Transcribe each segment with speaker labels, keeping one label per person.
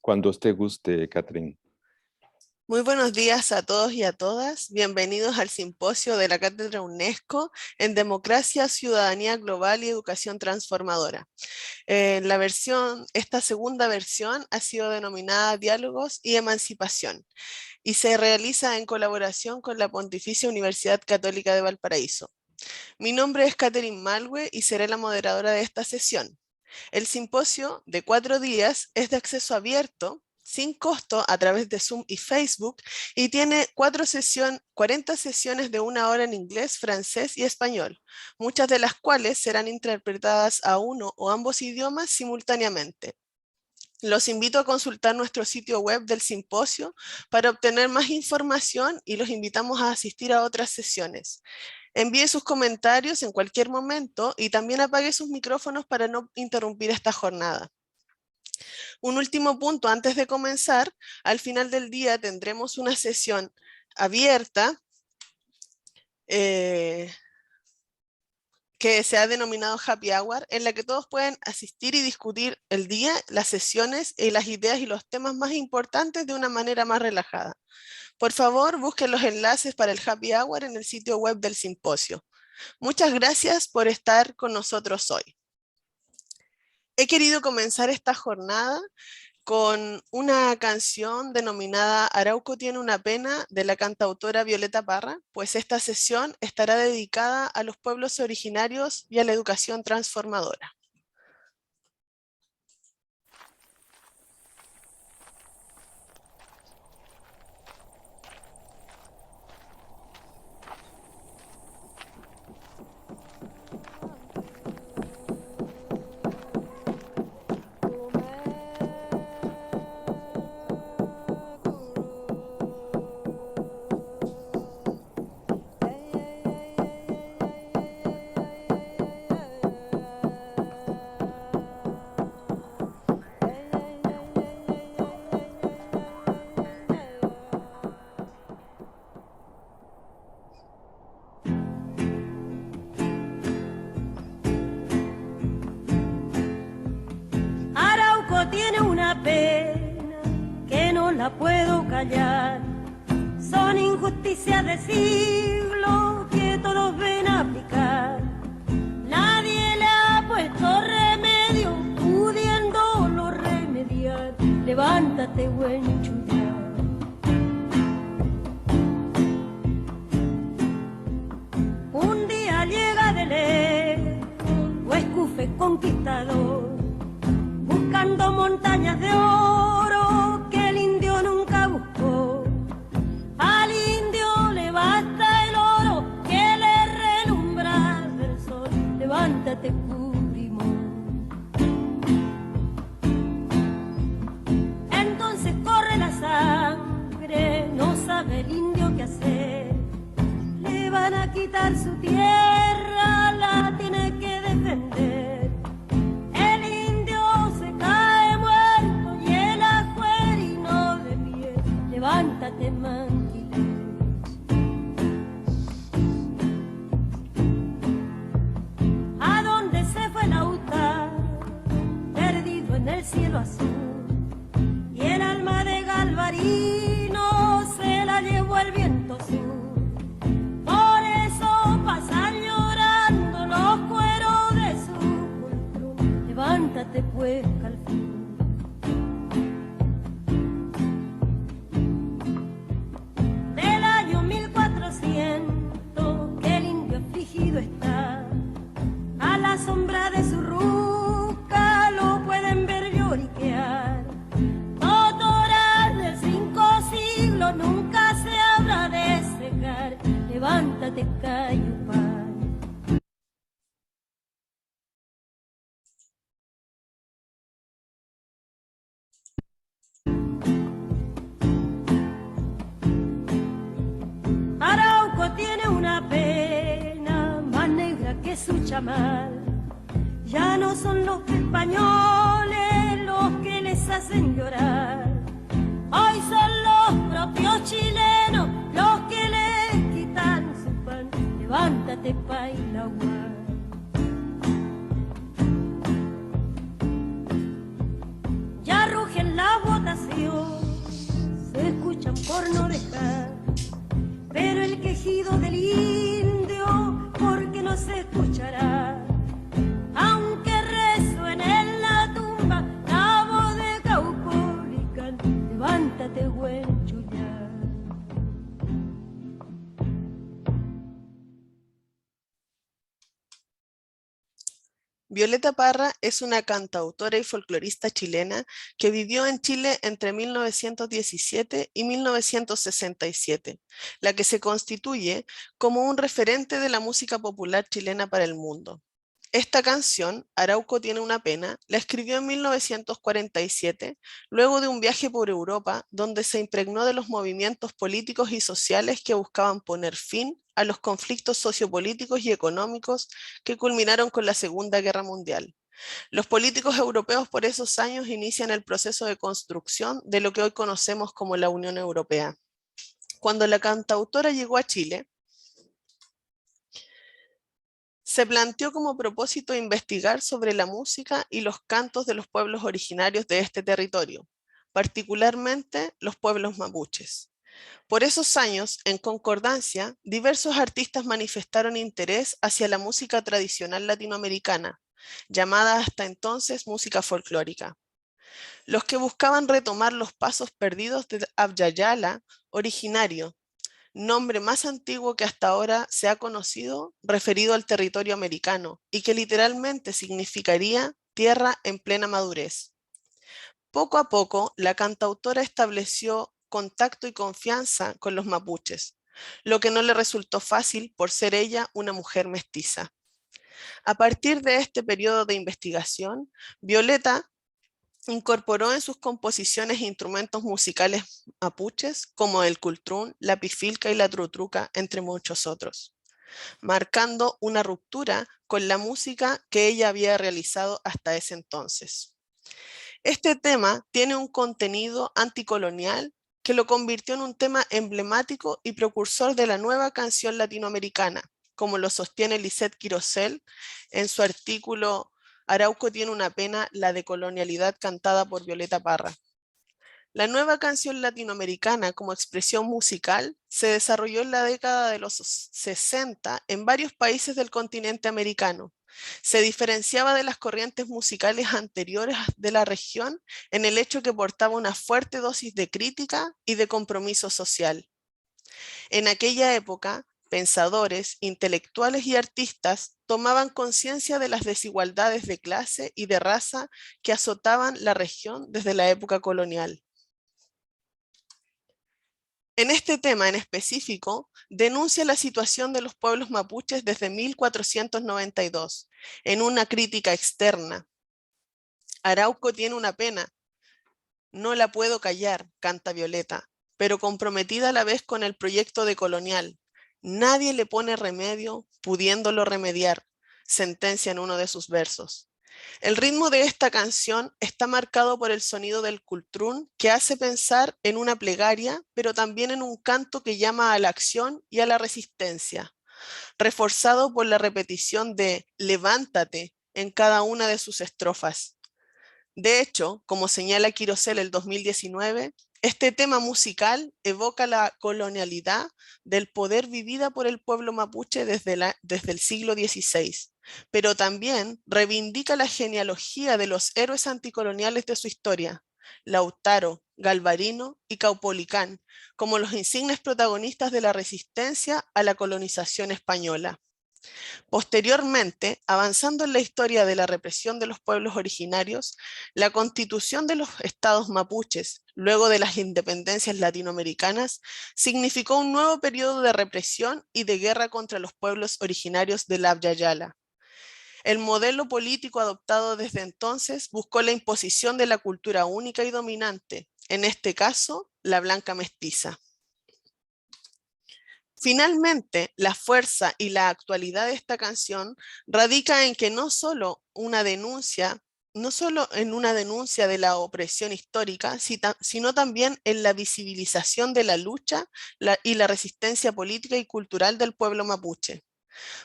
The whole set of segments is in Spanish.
Speaker 1: Cuando usted guste, Catherine.
Speaker 2: Muy buenos días a todos y a todas. Bienvenidos al simposio de la Cátedra UNESCO en Democracia, Ciudadanía Global y Educación Transformadora. Esta segunda versión ha sido denominada Diálogos y Emancipación y se realiza en colaboración con la Pontificia Universidad Católica de Valparaíso. Mi nombre es Catherine Malwe y seré la moderadora de esta sesión. El simposio de 4 días es de acceso abierto, sin costo, a través de Zoom y Facebook, y tiene 40 sesiones de 1 hora en inglés, francés y español, muchas de las cuales serán interpretadas a uno o ambos idiomas simultáneamente. Los invito a consultar nuestro sitio web del simposio para obtener más información y los invitamos a asistir a otras sesiones. Envíe sus comentarios en cualquier momento y también apague sus micrófonos para no interrumpir esta jornada. Un último punto antes de comenzar: al final del día tendremos una sesión abierta que se ha denominado Happy Hour, en la que todos pueden asistir y discutir el día, las sesiones y las ideas y los temas más importantes de una manera más relajada. Por favor, busquen los enlaces para el Happy Hour en el sitio web del simposio. Muchas gracias por estar con nosotros hoy. He querido comenzar esta jornada con una canción denominada Arauco tiene una pena, de la cantautora Violeta Parra, pues esta sesión estará dedicada a los pueblos originarios y a la educación transformadora.
Speaker 3: Tiene una pena que no la puedo callar. Son injusticias de siglo que todos ven aplicar. Nadie le ha puesto remedio, pudiéndolo remediar. Levántate, buen chullar. Un día llega de lejos o escufe conquistador, buscando montañas de oro que el indio nunca buscó. Al indio le basta el oro que le relumbra del sol. Levántate, Purimón. Entonces corre la sangre, no sabe el indio qué hacer. Le van a quitar su tierra, la tiene que defender. Levántate, manquillo. ¿A dónde se fue Lautaro? Perdido en el cielo azul. Y el alma de Galvarino se la llevó el viento sur. Por eso pasan llorando los cueros de su poltrón. Levántate, pues, Calfín. Que el indio afligido está, a la sombra de su ruca lo pueden ver lloriquear. Totoral de 5 siglos nunca se habrá de secar. Levántate, Cayupán. Tiene una pena más negra que su chamal. Ya no son los españoles los que les hacen llorar. Hoy son los propios chilenos los que les quitan su pan. Levántate, Painahuá. Ya rugen las botas
Speaker 2: Violeta Parra es una cantautora y folclorista chilena que vivió en Chile entre 1917 y 1967, la que se constituye como un referente de la música popular chilena para el mundo. Esta canción, Arauco tiene una pena, la escribió en 1947, luego de un viaje por Europa, donde se impregnó de los movimientos políticos y sociales que buscaban poner fin a los conflictos sociopolíticos y económicos que culminaron con la Segunda Guerra Mundial. Los políticos europeos por esos años inician el proceso de construcción de lo que hoy conocemos como la Unión Europea. Cuando la cantautora llegó a Chile, se planteó como propósito investigar sobre la música y los cantos de los pueblos originarios de este territorio, particularmente los pueblos mapuches. Por esos años, en concordancia, diversos artistas manifestaron interés hacia la música tradicional latinoamericana, llamada hasta entonces música folclórica. Los que buscaban retomar los pasos perdidos de Abya Yala, originario, nombre más antiguo que hasta ahora se ha conocido referido al territorio americano y que literalmente significaría tierra en plena madurez. Poco a poco, la cantautora estableció contacto y confianza con los mapuches, lo que no le resultó fácil por ser ella una mujer mestiza. A partir de este periodo de investigación, Violeta incorporó en sus composiciones instrumentos musicales mapuches como el cultrún, la pifilca y la trutruca, entre muchos otros, marcando una ruptura con la música que ella había realizado hasta ese entonces. Este tema tiene un contenido anticolonial que lo convirtió en un tema emblemático y precursor de la nueva canción latinoamericana, como lo sostiene Lisette Quirosel en su artículo Arauco tiene una pena, la decolonialidad cantada por Violeta Parra. La nueva canción latinoamericana como expresión musical se desarrolló en la década de los 60 en varios países del continente americano. Se diferenciaba de las corrientes musicales anteriores de la región en el hecho que portaba una fuerte dosis de crítica y de compromiso social. En aquella época, pensadores, intelectuales y artistas tomaban conciencia de las desigualdades de clase y de raza que azotaban la región desde la época colonial. En este tema en específico, denuncia la situación de los pueblos mapuches desde 1492, en una crítica externa. Arauco tiene una pena, no la puedo callar, canta Violeta, pero comprometida a la vez con el proyecto decolonial. Nadie le pone remedio, pudiéndolo remediar, sentencia en uno de sus versos. El ritmo de esta canción está marcado por el sonido del cultrún que hace pensar en una plegaria, pero también en un canto que llama a la acción y a la resistencia, reforzado por la repetición de levántate en cada una de sus estrofas. De hecho, como señala Quirosel el 2019, este tema musical evoca la colonialidad del poder vivida por el pueblo mapuche desde el siglo XVI, pero también reivindica la genealogía de los héroes anticoloniales de su historia, Lautaro, Galvarino y Caupolicán, como los insignes protagonistas de la resistencia a la colonización española. Posteriormente, avanzando en la historia de la represión de los pueblos originarios, la constitución de los estados mapuches, luego de las independencias latinoamericanas, significó un nuevo periodo de represión y de guerra contra los pueblos originarios del Abya Yala. El modelo político adoptado desde entonces buscó la imposición de la cultura única y dominante, en este caso, la blanca mestiza. Finalmente, la fuerza y la actualidad de esta canción radica en que no solo en una denuncia de la opresión histórica, sino también en la visibilización de la lucha y la resistencia política y cultural del pueblo mapuche.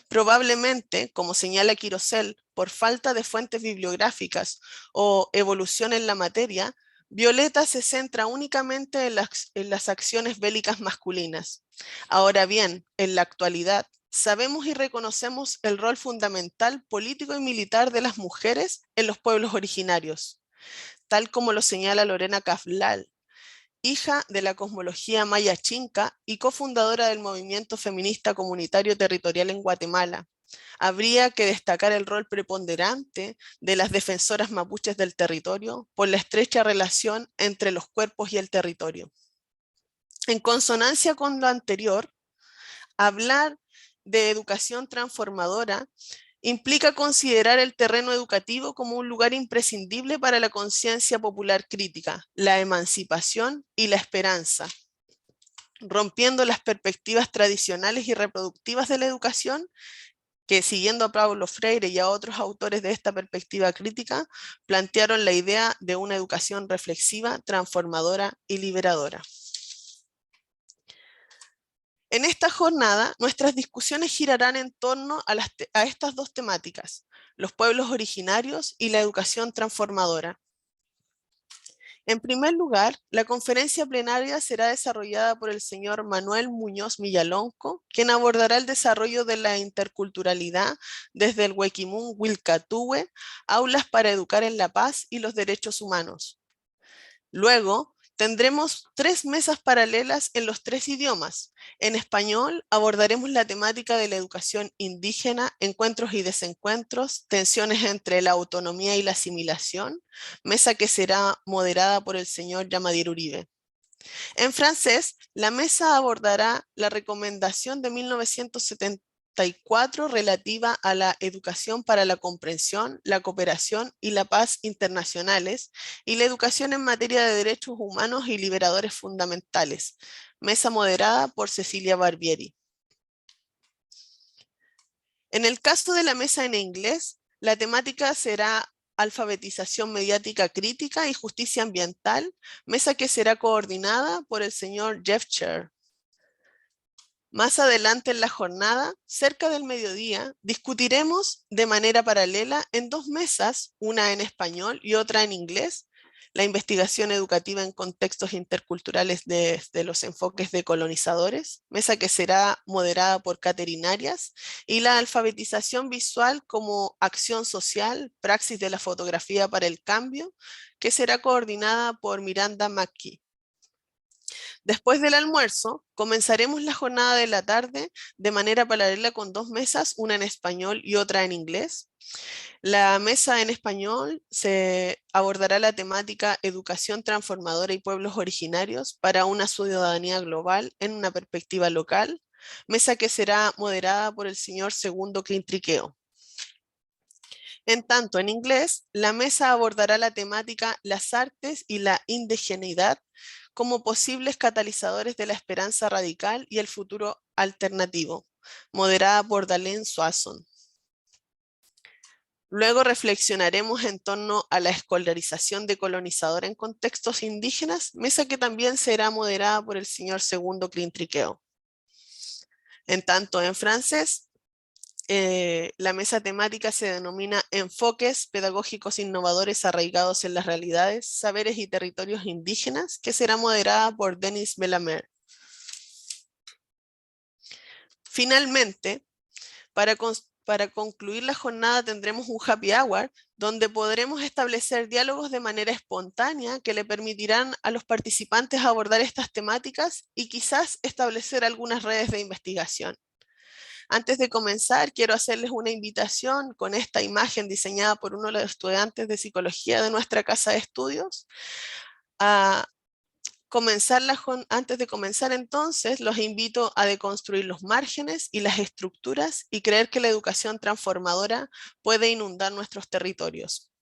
Speaker 2: Probablemente, como señala Quirosel, por falta de fuentes bibliográficas o evolución en la materia, Violeta se centra únicamente en las acciones bélicas masculinas. Ahora bien, en la actualidad, sabemos y reconocemos el rol fundamental político y militar de las mujeres en los pueblos originarios, tal como lo señala Lorena Caflal, hija de la cosmología maya chinca y cofundadora del movimiento feminista comunitario territorial en Guatemala, Habría que destacar el rol preponderante de las defensoras mapuches del territorio por la estrecha relación entre los cuerpos y el territorio. En consonancia con lo anterior, hablar de educación transformadora implica considerar el terreno educativo como un lugar imprescindible para la conciencia popular crítica, la emancipación y la esperanza, rompiendo las perspectivas tradicionales y reproductivas de la educación que, siguiendo a Paulo Freire y a otros autores de esta perspectiva crítica, plantearon la idea de una educación reflexiva, transformadora y liberadora. En esta jornada, nuestras discusiones girarán en torno a estas dos temáticas, los pueblos originarios y la educación transformadora. En primer lugar, la conferencia plenaria será desarrollada por el señor Manuel Muñoz Millalonco, quien abordará el desarrollo de la interculturalidad desde el Huequimun Wilcatúe, aulas para educar en la paz y los derechos humanos. Luego, tendremos 3 mesas paralelas en los 3 idiomas. En español abordaremos la temática de la educación indígena, encuentros y desencuentros, tensiones entre la autonomía y la asimilación, mesa que será moderada por el señor Yamadir Uribe. En francés, la mesa abordará la recomendación de 1974 relativa a la educación para la comprensión, la cooperación y la paz internacionales y la educación en materia de derechos humanos y liberadores fundamentales. Mesa moderada por Cecilia Barbieri. En el caso de la mesa en inglés, la temática será alfabetización mediática crítica y justicia ambiental, mesa que será coordinada por el señor Jeff Cher. Más adelante en la jornada, cerca del mediodía, discutiremos de manera paralela en 2 mesas, una en español y otra en inglés, la investigación educativa en contextos interculturales desde los enfoques de colonizadores, mesa que será moderada por Catherine Arias, y la alfabetización visual como acción social, praxis de la fotografía para el cambio, que será coordinada por Miranda McKee. Después del almuerzo, comenzaremos la jornada de la tarde de manera paralela con 2 mesas, una en español y otra en inglés. La mesa en español se abordará la temática Educación transformadora y pueblos originarios para una ciudadanía global en una perspectiva local, mesa que será moderada por el señor Segundo Quintriqueo. En tanto, en inglés, la mesa abordará la temática Las artes y la indigeneidad como posibles catalizadores de la esperanza radical y el futuro alternativo, moderada por Dalén Soisson. Luego reflexionaremos en torno a la escolarización de colonizador en contextos indígenas, mesa que también será moderada por el señor Segundo Quintriqueo. En tanto, en francés, la mesa temática se denomina Enfoques pedagógicos innovadores arraigados en las realidades, saberes y territorios indígenas, que será moderada por Denis Belamer. Finalmente, para concluir la jornada tendremos un happy hour donde podremos establecer diálogos de manera espontánea que le permitirán a los participantes abordar estas temáticas y quizás establecer algunas redes de investigación. Antes de comenzar, quiero hacerles una invitación con esta imagen diseñada por uno de los estudiantes de psicología de nuestra casa de estudios. Antes de comenzar entonces, los invito a deconstruir los márgenes y las estructuras y creer que la educación transformadora puede inundar nuestros territorios.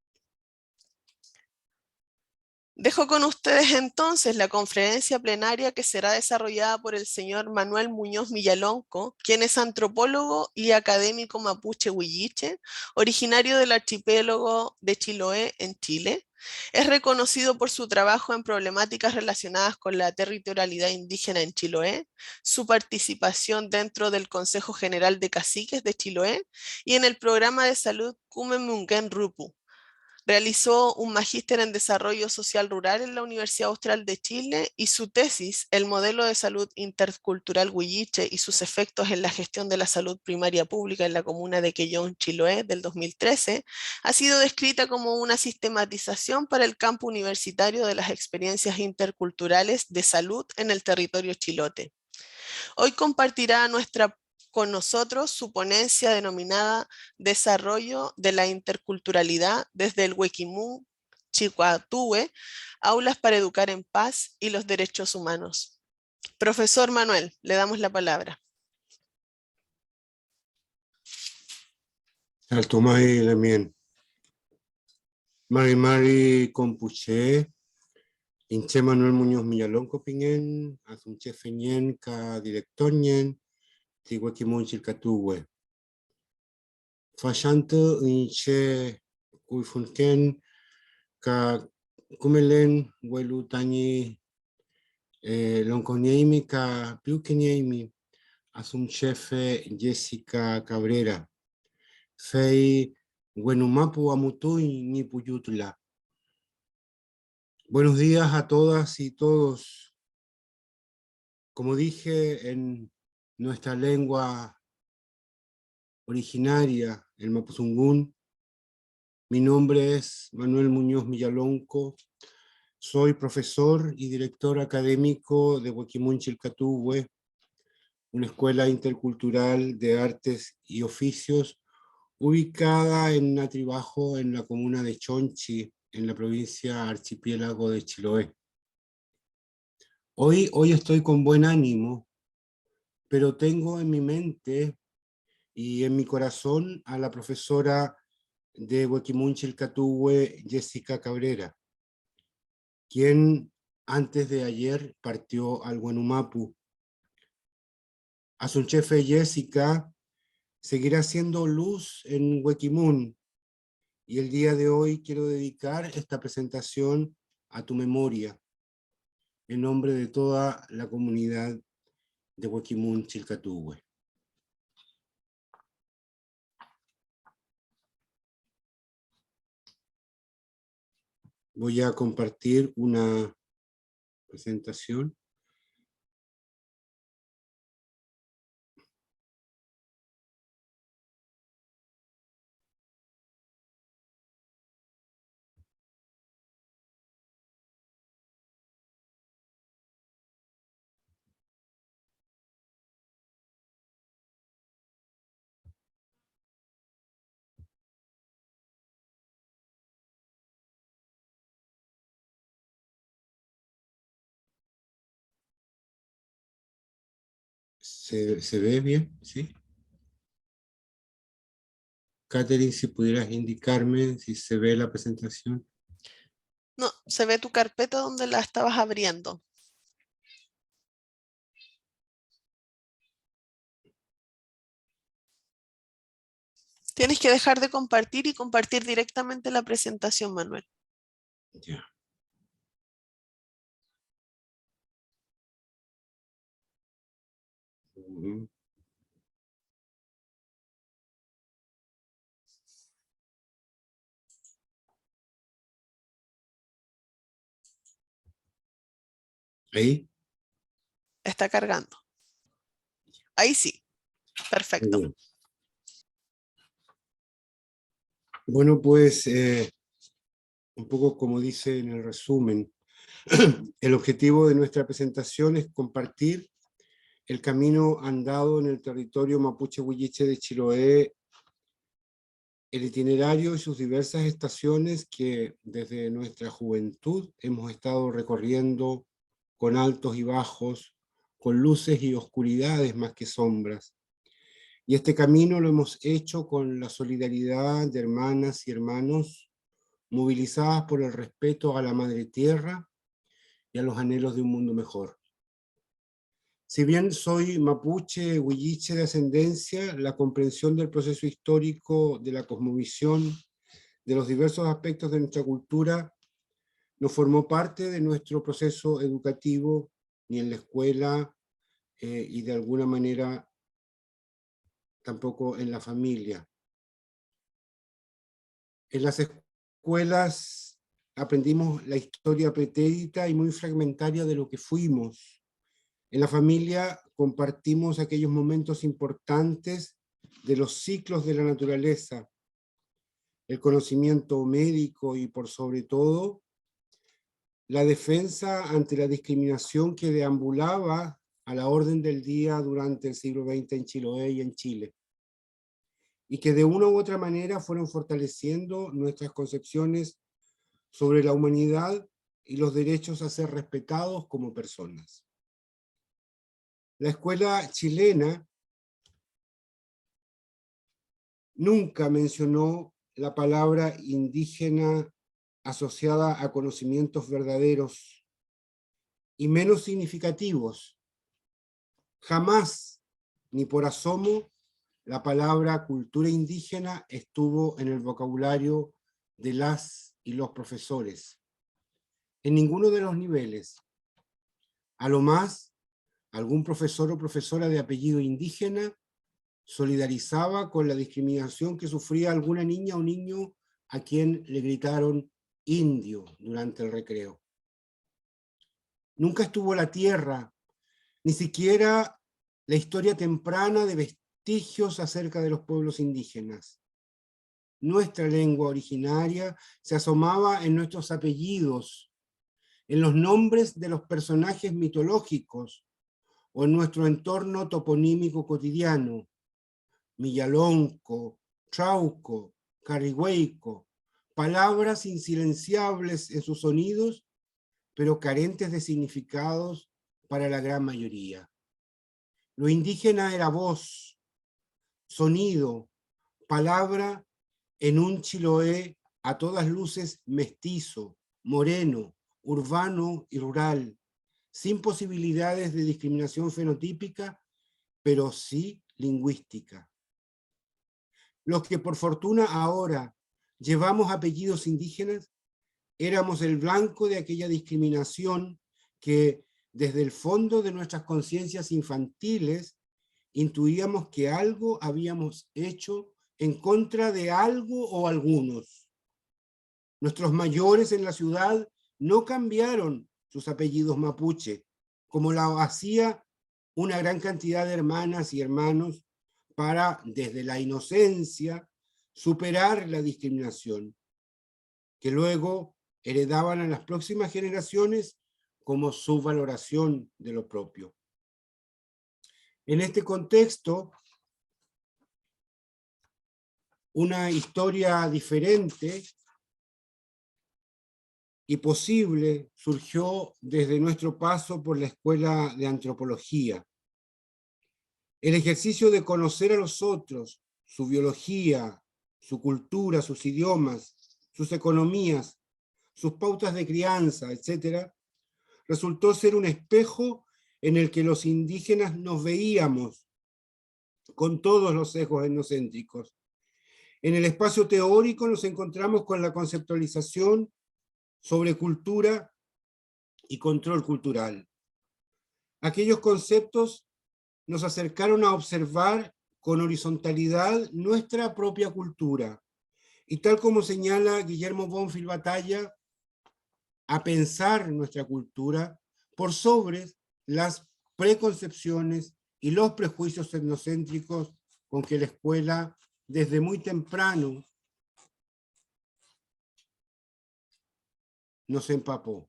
Speaker 2: Dejo con ustedes entonces la conferencia plenaria que será desarrollada por el señor Manuel Muñoz Millalonco, quien es antropólogo y académico mapuche huilliche, originario del archipiélago de Chiloé en Chile. Es reconocido por su trabajo en problemáticas relacionadas con la territorialidad indígena en Chiloé, su participación dentro del Consejo General de Caciques de Chiloé y en el programa de salud Kumemungen Rupu. Realizó un magíster en desarrollo social rural en la Universidad Austral de Chile y su tesis, El modelo de salud intercultural huilliche y sus efectos en la gestión de la salud primaria pública en la comuna de Quellón, Chiloé, del 2013, ha sido descrita como una sistematización para el campo universitario de las experiencias interculturales de salud en el territorio chilote. Hoy compartirá con nosotros su ponencia denominada Desarrollo de la Interculturalidad desde el Wequimú Chilcatúe, Aulas para Educar en Paz y los Derechos Humanos. Profesor Manuel, le damos la palabra.
Speaker 4: Altumay lamien. Mari Compuche, Inche Manuel Muñoz Millalón Copingen, Azunche Feñen, Ka Director Nyen, Tiguaquimun Chilcatúe. Fashanto Inche Kuifunken, Ka Kumelen, Huelu Tañi, Lonconiemi, Ka Piukeniemi, Azunchefe Jessica Cabrera. Fei Wenumapu Amutuy ni Puyutla. Buenos días a todas y todos. Como dije en nuestra lengua originaria, el Mapuzungún, mi nombre es Manuel Muñoz Millalonco, soy profesor y director académico de Wequimún Chilcatúe, una escuela intercultural de artes y oficios ubicada en Natribajo, en la comuna de Chonchi, en la provincia archipiélago de Chiloé. Hoy estoy con buen ánimo, pero tengo en mi mente y en mi corazón a la profesora de Wequimún Chilcatúe, Jessica Cabrera, quien antes de ayer partió al Wenumapu. Azunchefe Jessica seguirá siendo luz en Wequimún, y el día de hoy quiero dedicar esta presentación a tu memoria, en nombre de toda la comunidad de Wequimún Chilcatúe. Voy a compartir una presentación. ¿Se ve bien? ¿Sí? Catherine, si pudieras indicarme si se ve la presentación.
Speaker 2: No, se ve tu carpeta donde la estabas abriendo. Tienes que dejar de compartir y compartir directamente la presentación, Manuel.
Speaker 4: Ya. ¿Ahí?
Speaker 2: Está cargando. Ahí sí. Perfecto.
Speaker 4: Bien. Bueno, pues un poco como dice en el resumen, el objetivo de nuestra presentación es compartir el camino andado en el territorio mapuche huilliche de Chiloé, el itinerario y sus diversas estaciones que desde nuestra juventud hemos estado recorriendo con altos y bajos, con luces y oscuridades más que sombras. Y este camino lo hemos hecho con la solidaridad de hermanas y hermanos movilizadas por el respeto a la Madre Tierra y a los anhelos de un mundo mejor. Si bien soy mapuche, huilliche de ascendencia, la comprensión del proceso histórico, de la cosmovisión, de los diversos aspectos de nuestra cultura, no formó parte de nuestro proceso educativo, ni en la escuela, y de alguna manera tampoco en la familia. En las escuelas aprendimos la historia pretérita y muy fragmentaria de lo que fuimos. En la familia compartimos aquellos momentos importantes de los ciclos de la naturaleza, el conocimiento médico y por sobre todo la defensa ante la discriminación que deambulaba a la orden del día durante el siglo XX en Chiloé y en Chile, y que de una u otra manera fueron fortaleciendo nuestras concepciones sobre la humanidad y los derechos a ser respetados como personas. La escuela chilena nunca mencionó la palabra indígena asociada a conocimientos verdaderos y menos significativos. Jamás, ni por asomo, la palabra cultura indígena estuvo en el vocabulario de las y los profesores, en ninguno de los niveles. A lo más, algún profesor o profesora de apellido indígena solidarizaba con la discriminación que sufría alguna niña o niño a quien le gritaron indio durante el recreo. Nunca estuvo la tierra, ni siquiera la historia temprana de vestigios acerca de los pueblos indígenas. Nuestra lengua originaria se asomaba en nuestros apellidos, en los nombres de los personajes mitológicos o en nuestro entorno toponímico cotidiano: Millalonco, Trauco, Carrihueico, palabras insilenciables en sus sonidos, pero carentes de significados para la gran mayoría. Lo indígena era voz, sonido, palabra en un Chiloé a todas luces mestizo, moreno, urbano y rural, sin posibilidades de discriminación fenotípica, pero sí lingüística. Los que por fortuna ahora llevamos apellidos indígenas, éramos el blanco de aquella discriminación que desde el fondo de nuestras conciencias infantiles intuíamos que algo habíamos hecho en contra de algo o algunos. Nuestros mayores en la ciudad no cambiaron sus apellidos mapuche, como lo hacía una gran cantidad de hermanas y hermanos para, desde la inocencia, superar la discriminación, que luego heredaban a las próximas generaciones como su valoración de lo propio. En este contexto, una historia diferente y posible surgió desde nuestro paso por la Escuela de Antropología. El ejercicio de conocer a los otros, su biología, su cultura, sus idiomas, sus economías, sus pautas de crianza, etc., resultó ser un espejo en el que los indígenas nos veíamos con todos los sesgos etnocéntricos. En el espacio teórico nos encontramos con la conceptualización sobre cultura y control cultural. Aquellos conceptos nos acercaron a observar con horizontalidad nuestra propia cultura, y tal como señala Guillermo Bonfil Batalla, a pensar nuestra cultura por sobre las preconcepciones y los prejuicios etnocéntricos con que la escuela desde muy temprano nos empapó.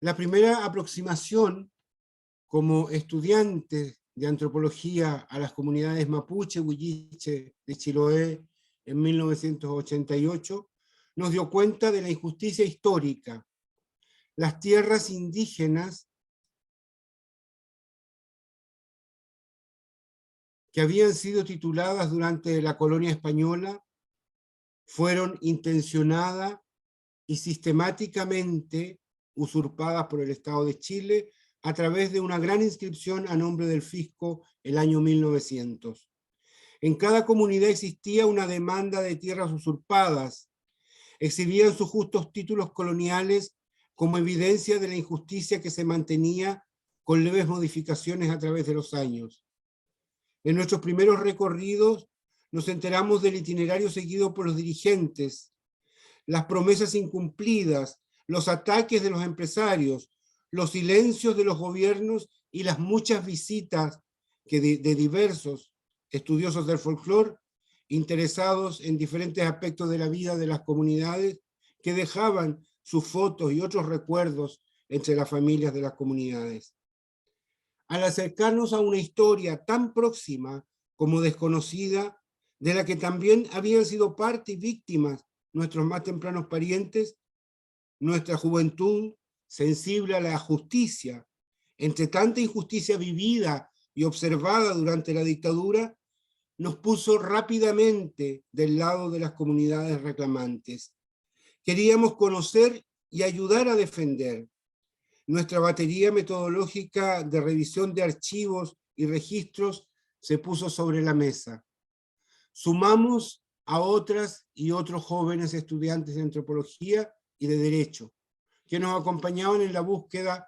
Speaker 4: La primera aproximación como estudiantes de antropología a las comunidades mapuche, huilliche de Chiloé en 1988 nos dio cuenta de la injusticia histórica. Las tierras indígenas que habían sido tituladas durante la colonia española fueron intencionadas y sistemáticamente usurpadas por el Estado de Chile a través de una gran inscripción a nombre del fisco el año 1900. En cada comunidad existía una demanda de tierras usurpadas, exhibían sus justos títulos coloniales como evidencia de la injusticia que se mantenía con leves modificaciones a través de los años. En nuestros primeros recorridos nos enteramos del itinerario seguido por los dirigentes, las promesas incumplidas, los ataques de los empresarios, los silencios de los gobiernos y las muchas visitas de diversos estudiosos del folclore interesados en diferentes aspectos de la vida de las comunidades que dejaban sus fotos y otros recuerdos entre las familias de las comunidades. Al acercarnos a una historia tan próxima como desconocida, de la que también habían sido parte y víctimas nuestros más tempranos parientes, nuestra juventud, sensible a la justicia, entre tanta injusticia vivida y observada durante la dictadura, nos puso rápidamente del lado de las comunidades reclamantes. Queríamos conocer y ayudar a defender. Nuestra batería metodológica de revisión de archivos y registros se puso sobre la mesa. Sumamos a otras y otros jóvenes estudiantes de antropología y de derecho, que nos acompañaban en la búsqueda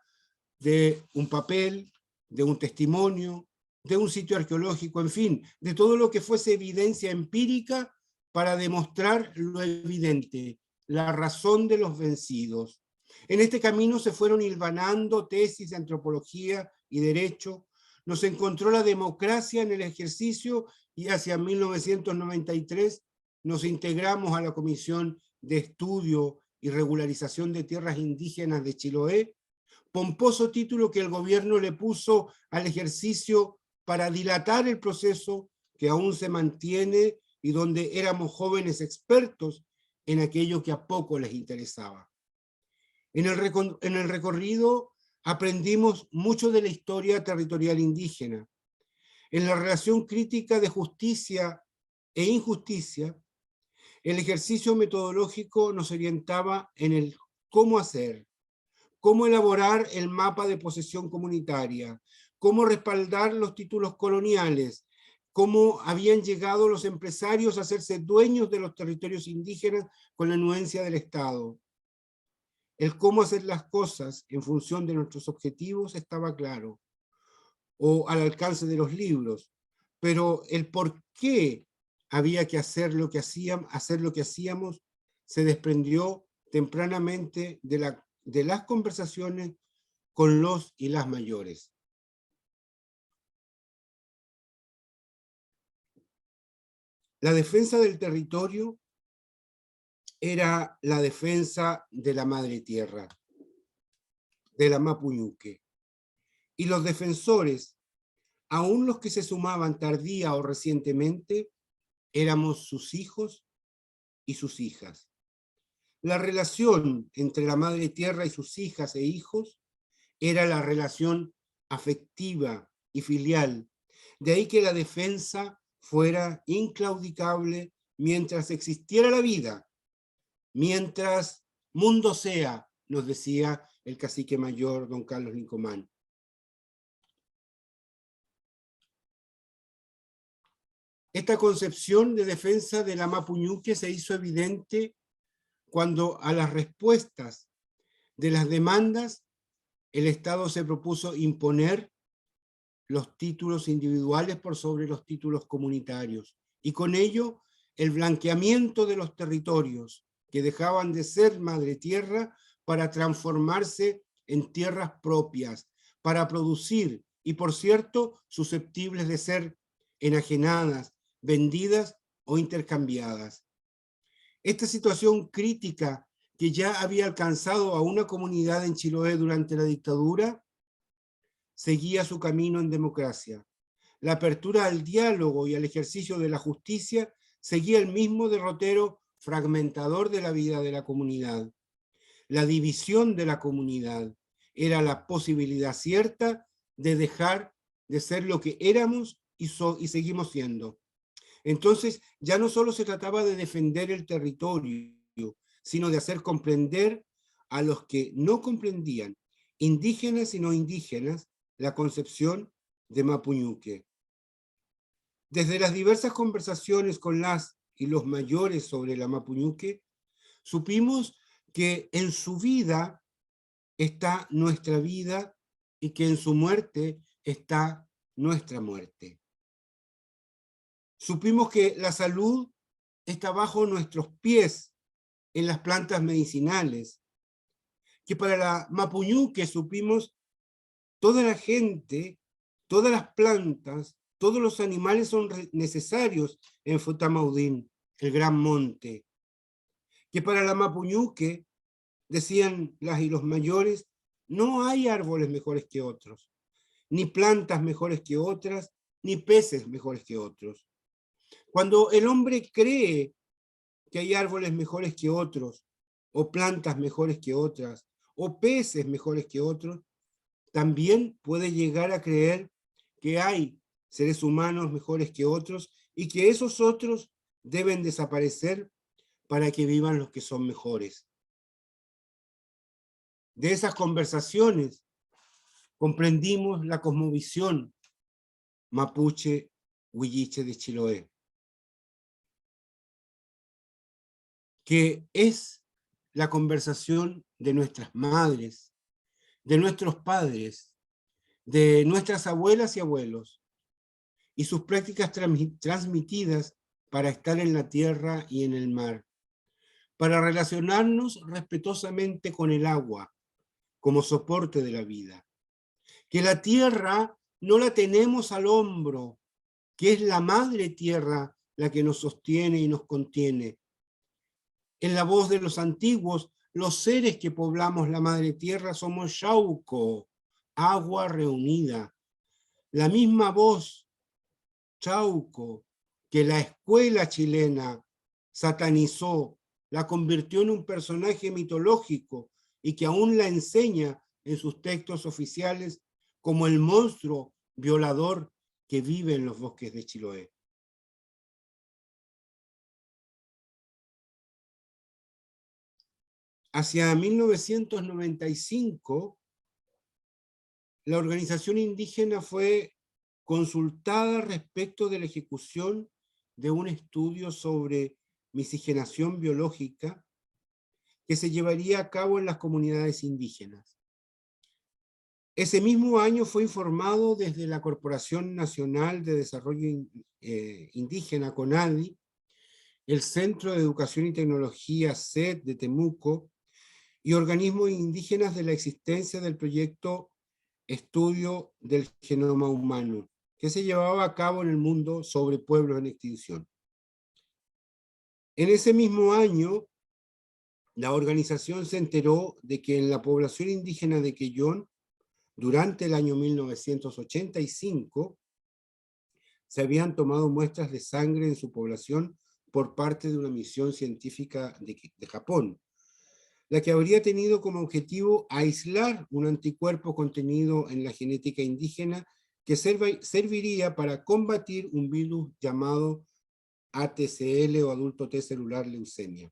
Speaker 4: de un papel, de un testimonio, de un sitio arqueológico, en fin, de todo lo que fuese evidencia empírica para demostrar lo evidente, la razón de los vencidos. En este camino se fueron hilvanando tesis de antropología y derecho, nos encontró la democracia en el ejercicio y hacia 1993 nos integramos a la Comisión de Estudio y Regularización de Tierras Indígenas de Chiloé, pomposo título que el gobierno le puso al ejercicio para dilatar el proceso que aún se mantiene y donde éramos jóvenes expertos en aquello que a poco les interesaba. En el recorrido aprendimos mucho de la historia territorial indígena. En la relación crítica de justicia e injusticia, el ejercicio metodológico nos orientaba en el cómo hacer, cómo elaborar el mapa de posesión comunitaria, cómo respaldar los títulos coloniales, cómo habían llegado los empresarios a hacerse dueños de los territorios indígenas con la anuencia del Estado. El cómo hacer las cosas en función de nuestros objetivos estaba claro, o al alcance de los libros, pero el por qué había que hacer lo que hacíamos se desprendió tempranamente de las conversaciones con los y las mayores. La defensa del territorio era la defensa de la madre tierra, de la Mapuñuque. Y los defensores, aún los que se sumaban tardía o recientemente, éramos sus hijos y sus hijas. La relación entre la madre tierra y sus hijas e hijos era la relación afectiva y filial. De ahí que la defensa fuera inclaudicable mientras existiera la vida, mientras mundo sea, nos decía el cacique mayor don Carlos Nicomán. Esta concepción de defensa de la Mapuñuque se hizo evidente cuando a las respuestas de las demandas el Estado se propuso imponer los títulos individuales por sobre los títulos comunitarios, y con ello el blanqueamiento de los territorios que dejaban de ser madre tierra para transformarse en tierras propias, para producir, y por cierto, susceptibles de ser enajenadas, vendidas o intercambiadas. Esta situación crítica que ya había alcanzado a una comunidad en Chiloé durante la dictadura, seguía su camino en democracia. La apertura al diálogo y al ejercicio de la justicia seguía el mismo derrotero fragmentador de la vida de la comunidad. La división de la comunidad era la posibilidad cierta de dejar de ser lo que éramos y seguimos siendo. Entonces, ya no solo se trataba de defender el territorio, sino de hacer comprender a los que no comprendían, indígenas y no indígenas, la concepción de Mapuñuque. Desde las diversas conversaciones con las y los mayores sobre la Mapuñuque, supimos que en su vida está nuestra vida y que en su muerte está nuestra muerte. Supimos que la salud está bajo nuestros pies en las plantas medicinales, que para la Mapuñuque supimos toda la gente, todas las plantas, todos los animales son necesarios en Futamaudín, el gran monte. Que para la Mapuñuque decían las y los mayores, no hay árboles mejores que otros, ni plantas mejores que otras, ni peces mejores que otros. Cuando el hombre cree que hay árboles mejores que otros, o plantas mejores que otras, o peces mejores que otros, también puede llegar a creer que hay seres humanos mejores que otros y que esos otros deben desaparecer para que vivan los que son mejores. De esas conversaciones comprendimos la cosmovisión mapuche huilliche de Chiloé, que es la conversación de nuestras madres, de nuestros padres, de nuestras abuelas y abuelos, y sus prácticas transmitidas para estar en la tierra y en el mar, para relacionarnos respetuosamente con el agua como soporte de la vida. Que la tierra no la tenemos al hombro, que es la madre tierra la que nos sostiene y nos contiene. En la voz de los antiguos, los seres que poblamos la madre tierra somos Chauco, agua reunida. La misma voz, Chauco, que la escuela chilena satanizó, la convirtió en un personaje mitológico y que aún la enseña en sus textos oficiales como el monstruo violador que vive en los bosques de Chiloé. Hacia 1995, la organización indígena fue consultada respecto de la ejecución de un estudio sobre miscigenación biológica que se llevaría a cabo en las comunidades indígenas. Ese mismo año fue informado desde la Corporación Nacional de Desarrollo Indígena, CONADI, el Centro de Educación y Tecnología, CET, de Temuco, y organismos indígenas de la existencia del proyecto Estudio del Genoma Humano, que se llevaba a cabo en el mundo sobre pueblos en extinción. En ese mismo año, la organización se enteró de que en la población indígena de Quellón, durante el año 1985, se habían tomado muestras de sangre en su población por parte de una misión científica de Japón, la que habría tenido como objetivo aislar un anticuerpo contenido en la genética indígena que serviría para combatir un virus llamado ATCL o adulto T celular leucemia.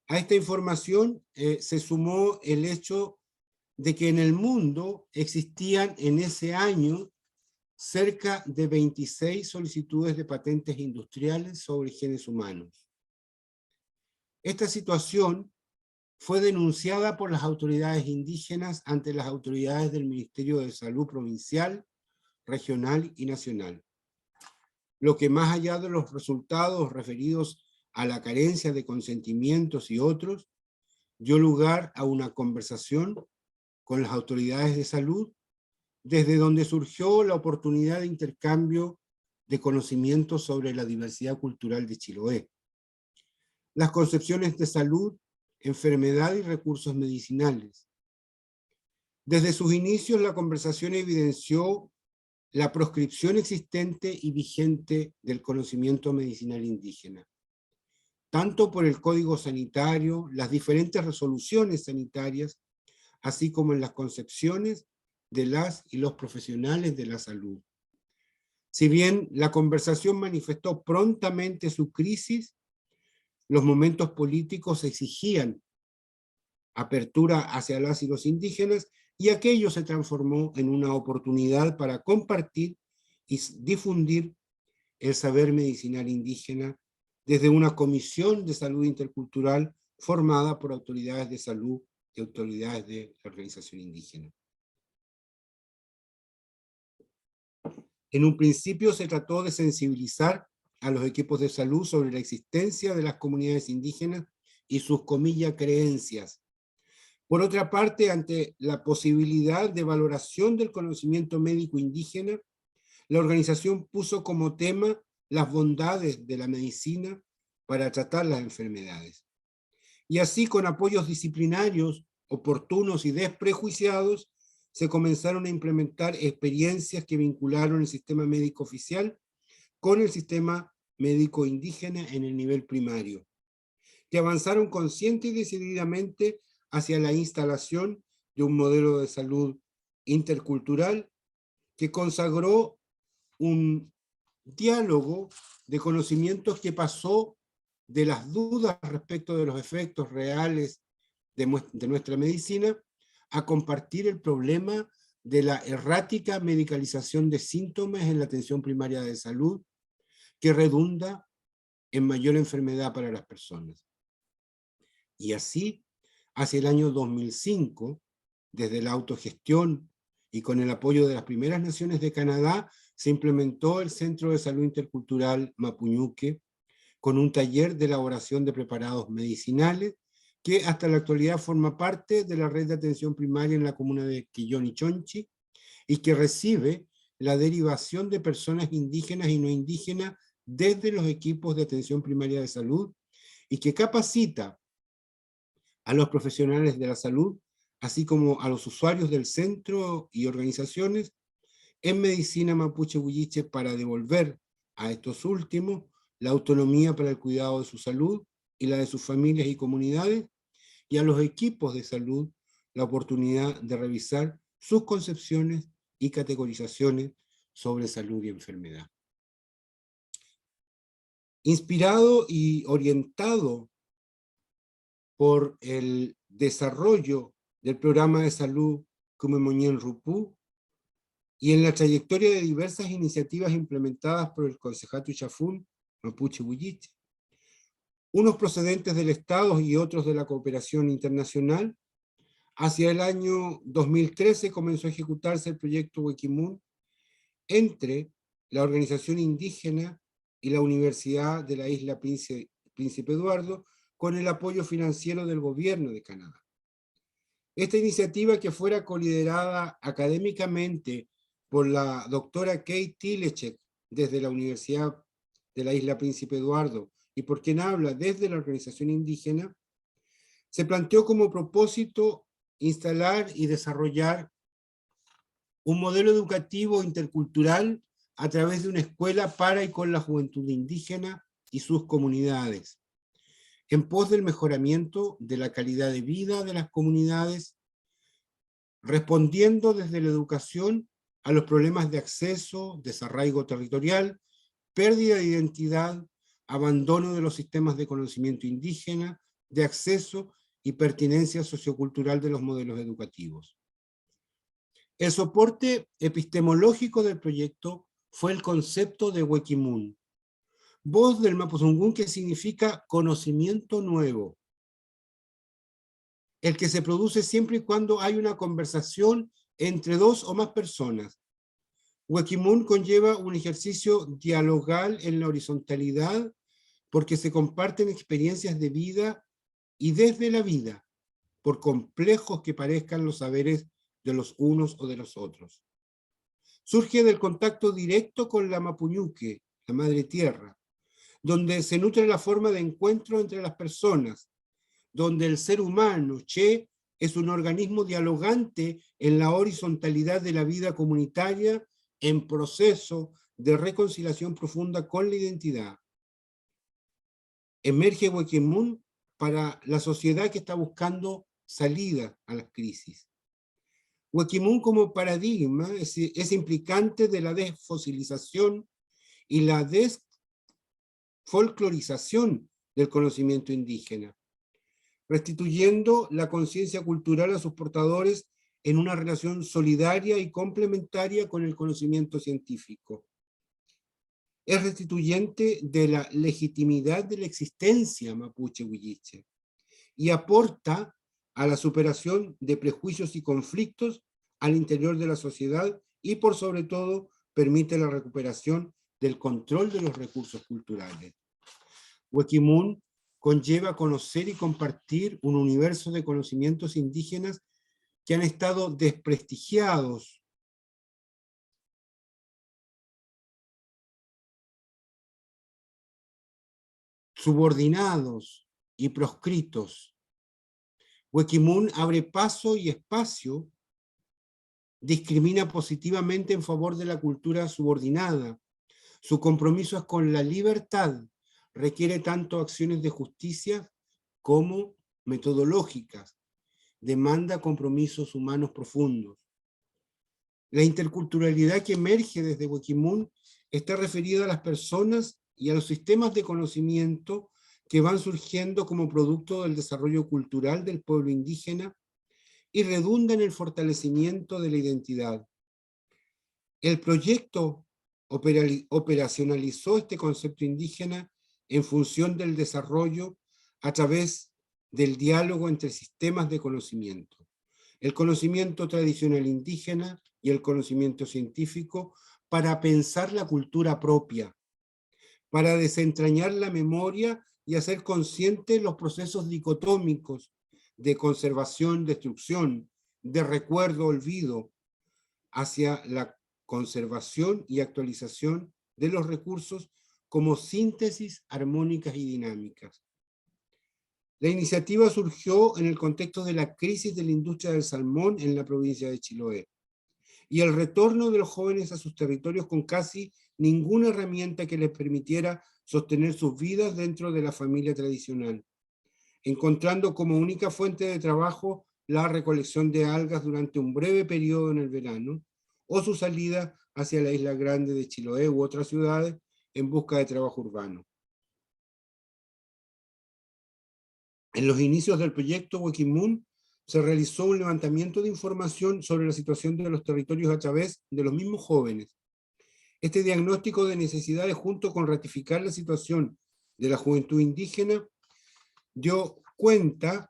Speaker 4: A esta información se sumó el hecho de que en el mundo existían en ese año cerca de 26 solicitudes de patentes industriales sobre genes humanos. Esta situación fue denunciada por las autoridades indígenas ante las autoridades del Ministerio de Salud provincial, regional y nacional. Lo que más allá de los resultados referidos a la carencia de consentimientos y otros, dio lugar a una conversación con las autoridades de salud, desde donde surgió la oportunidad de intercambio de conocimientos sobre la diversidad cultural de Chiloé, las concepciones de salud, enfermedad y recursos medicinales. Desde sus inicios, la conversación evidenció la proscripción existente y vigente del conocimiento medicinal indígena, tanto por el Código Sanitario, las diferentes resoluciones sanitarias, así como en las concepciones de las y los profesionales de la salud. Si bien la conversación manifestó prontamente su crisis, los momentos políticos exigían apertura hacia las y los indígenas, y aquello se transformó en una oportunidad para compartir y difundir el saber medicinal indígena desde una comisión de salud intercultural formada por autoridades de salud y autoridades de la organización indígena. En un principio se trató de sensibilizar a los equipos de salud sobre la existencia de las comunidades indígenas y sus, comillas, creencias. Por otra parte, ante la posibilidad de valoración del conocimiento médico indígena, la organización puso como tema las bondades de la medicina para tratar las enfermedades. Y así, con apoyos disciplinarios oportunos y desprejuiciados, se comenzaron a implementar experiencias que vincularon el sistema médico oficial con el sistema médico indígena en el nivel primario, que avanzaron consciente y decididamente hacia la instalación de un modelo de salud intercultural que consagró un diálogo de conocimientos que pasó de las dudas respecto de los efectos reales de nuestra medicina a compartir el problema de la errática medicalización de síntomas en la atención primaria de salud, que redunda en mayor enfermedad para las personas. Y así, hacia el año 2005, desde la autogestión y con el apoyo de las primeras naciones de Canadá, se implementó el Centro de Salud Intercultural Mapuñuque, con un taller de elaboración de preparados medicinales, que hasta la actualidad forma parte de la red de atención primaria en la comuna de Quillón y Chonchi, y que recibe la derivación de personas indígenas y no indígenas desde los equipos de atención primaria de salud, y que capacita a los profesionales de la salud, así como a los usuarios del centro y organizaciones, en medicina mapuche-huilliche, para devolver a estos últimos la autonomía para el cuidado de su salud y la de sus familias y comunidades, y a los equipos de salud la oportunidad de revisar sus concepciones y categorizaciones sobre salud y enfermedad. Inspirado y orientado por el desarrollo del programa de salud Kumemoñen Rupú, y en la trayectoria de diversas iniciativas implementadas por el Concejato Chafún Mapuche Huilliche, unos procedentes del Estado y otros de la cooperación internacional, hacia el año 2013 comenzó a ejecutarse el proyecto Wekimun entre la organización indígena y la Universidad de la Isla Príncipe Eduardo, con el apoyo financiero del gobierno de Canadá. Esta iniciativa, que fuera coliderada académicamente por la doctora Kate Tilechek desde la Universidad de la Isla Príncipe Eduardo, y por quien habla desde la organización indígena, se planteó como propósito instalar y desarrollar un modelo educativo intercultural a través de una escuela para y con la juventud indígena y sus comunidades, en pos del mejoramiento de la calidad de vida de las comunidades, respondiendo desde la educación a los problemas de acceso, desarraigo territorial, pérdida de identidad, abandono de los sistemas de conocimiento indígena, de acceso y pertinencia sociocultural de los modelos educativos. El soporte epistemológico del proyecto fue el concepto de Wekimun, voz del Mapuzungún, que significa conocimiento nuevo, el que se produce siempre y cuando hay una conversación entre dos o más personas. Wekimun conlleva un ejercicio dialogal en la horizontalidad, porque se comparten experiencias de vida y desde la vida, por complejos que parezcan los saberes de los unos o de los otros. Surge del contacto directo con la Mapuñuque, la madre tierra, donde se nutre la forma de encuentro entre las personas, donde el ser humano, Che, es un organismo dialogante en la horizontalidad de la vida comunitaria, en proceso de reconciliación profunda con la identidad. Emerge Wekimun para la sociedad que está buscando salida a las crisis. Wekimun como paradigma es implicante de la desfosilización y la desfolclorización del conocimiento indígena, restituyendo la conciencia cultural a sus portadores en una relación solidaria y complementaria con el conocimiento científico. Es restituyente de la legitimidad de la existencia mapuche-huilliche y aporta a la superación de prejuicios y conflictos al interior de la sociedad, y por sobre todo permite la recuperación del control de los recursos culturales. Wekimun conlleva conocer y compartir un universo de conocimientos indígenas que han estado desprestigiados, subordinados y proscritos Huequimun abre paso y espacio, discrimina positivamente en favor de la cultura subordinada. Su compromiso es con la libertad, requiere tanto acciones de justicia como metodológicas, demanda compromisos humanos profundos. La interculturalidad que emerge desde Huequimun está referida a las personas y a los sistemas de conocimiento que van surgiendo como producto del desarrollo cultural del pueblo indígena y redunda en el fortalecimiento de la identidad. El proyecto operacionalizó este concepto indígena en función del desarrollo a través del diálogo entre sistemas de conocimiento. El conocimiento tradicional indígena y el conocimiento científico para pensar la cultura propia, para desentrañar la memoria y hacer conscientes los procesos dicotómicos de conservación, destrucción, de recuerdo, olvido, hacia la conservación y actualización de los recursos como síntesis armónicas y dinámicas. La iniciativa surgió en el contexto de la crisis de la industria del salmón en la provincia de Chiloé y el retorno de los jóvenes a sus territorios con casi ninguna herramienta que les permitiera sostener sus vidas dentro de la familia tradicional, encontrando como única fuente de trabajo la recolección de algas durante un breve periodo en el verano, o su salida hacia la isla Grande de Chiloé u otras ciudades en busca de trabajo urbano. En los inicios del proyecto Huequimun se realizó un levantamiento de información sobre la situación de los territorios a través de los mismos jóvenes. Este diagnóstico de necesidades, junto con ratificar la situación de la juventud indígena, dio cuenta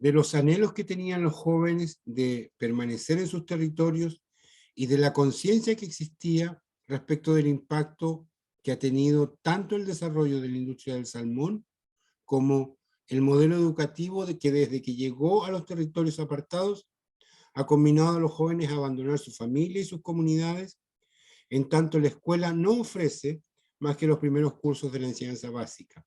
Speaker 4: de los anhelos que tenían los jóvenes de permanecer en sus territorios y de la conciencia que existía respecto del impacto que ha tenido tanto el desarrollo de la industria del salmón como el modelo educativo de que desde que llegó a los territorios apartados ha combinado a los jóvenes a abandonar su familia y sus comunidades, en tanto la escuela no ofrece más que los primeros cursos de la enseñanza básica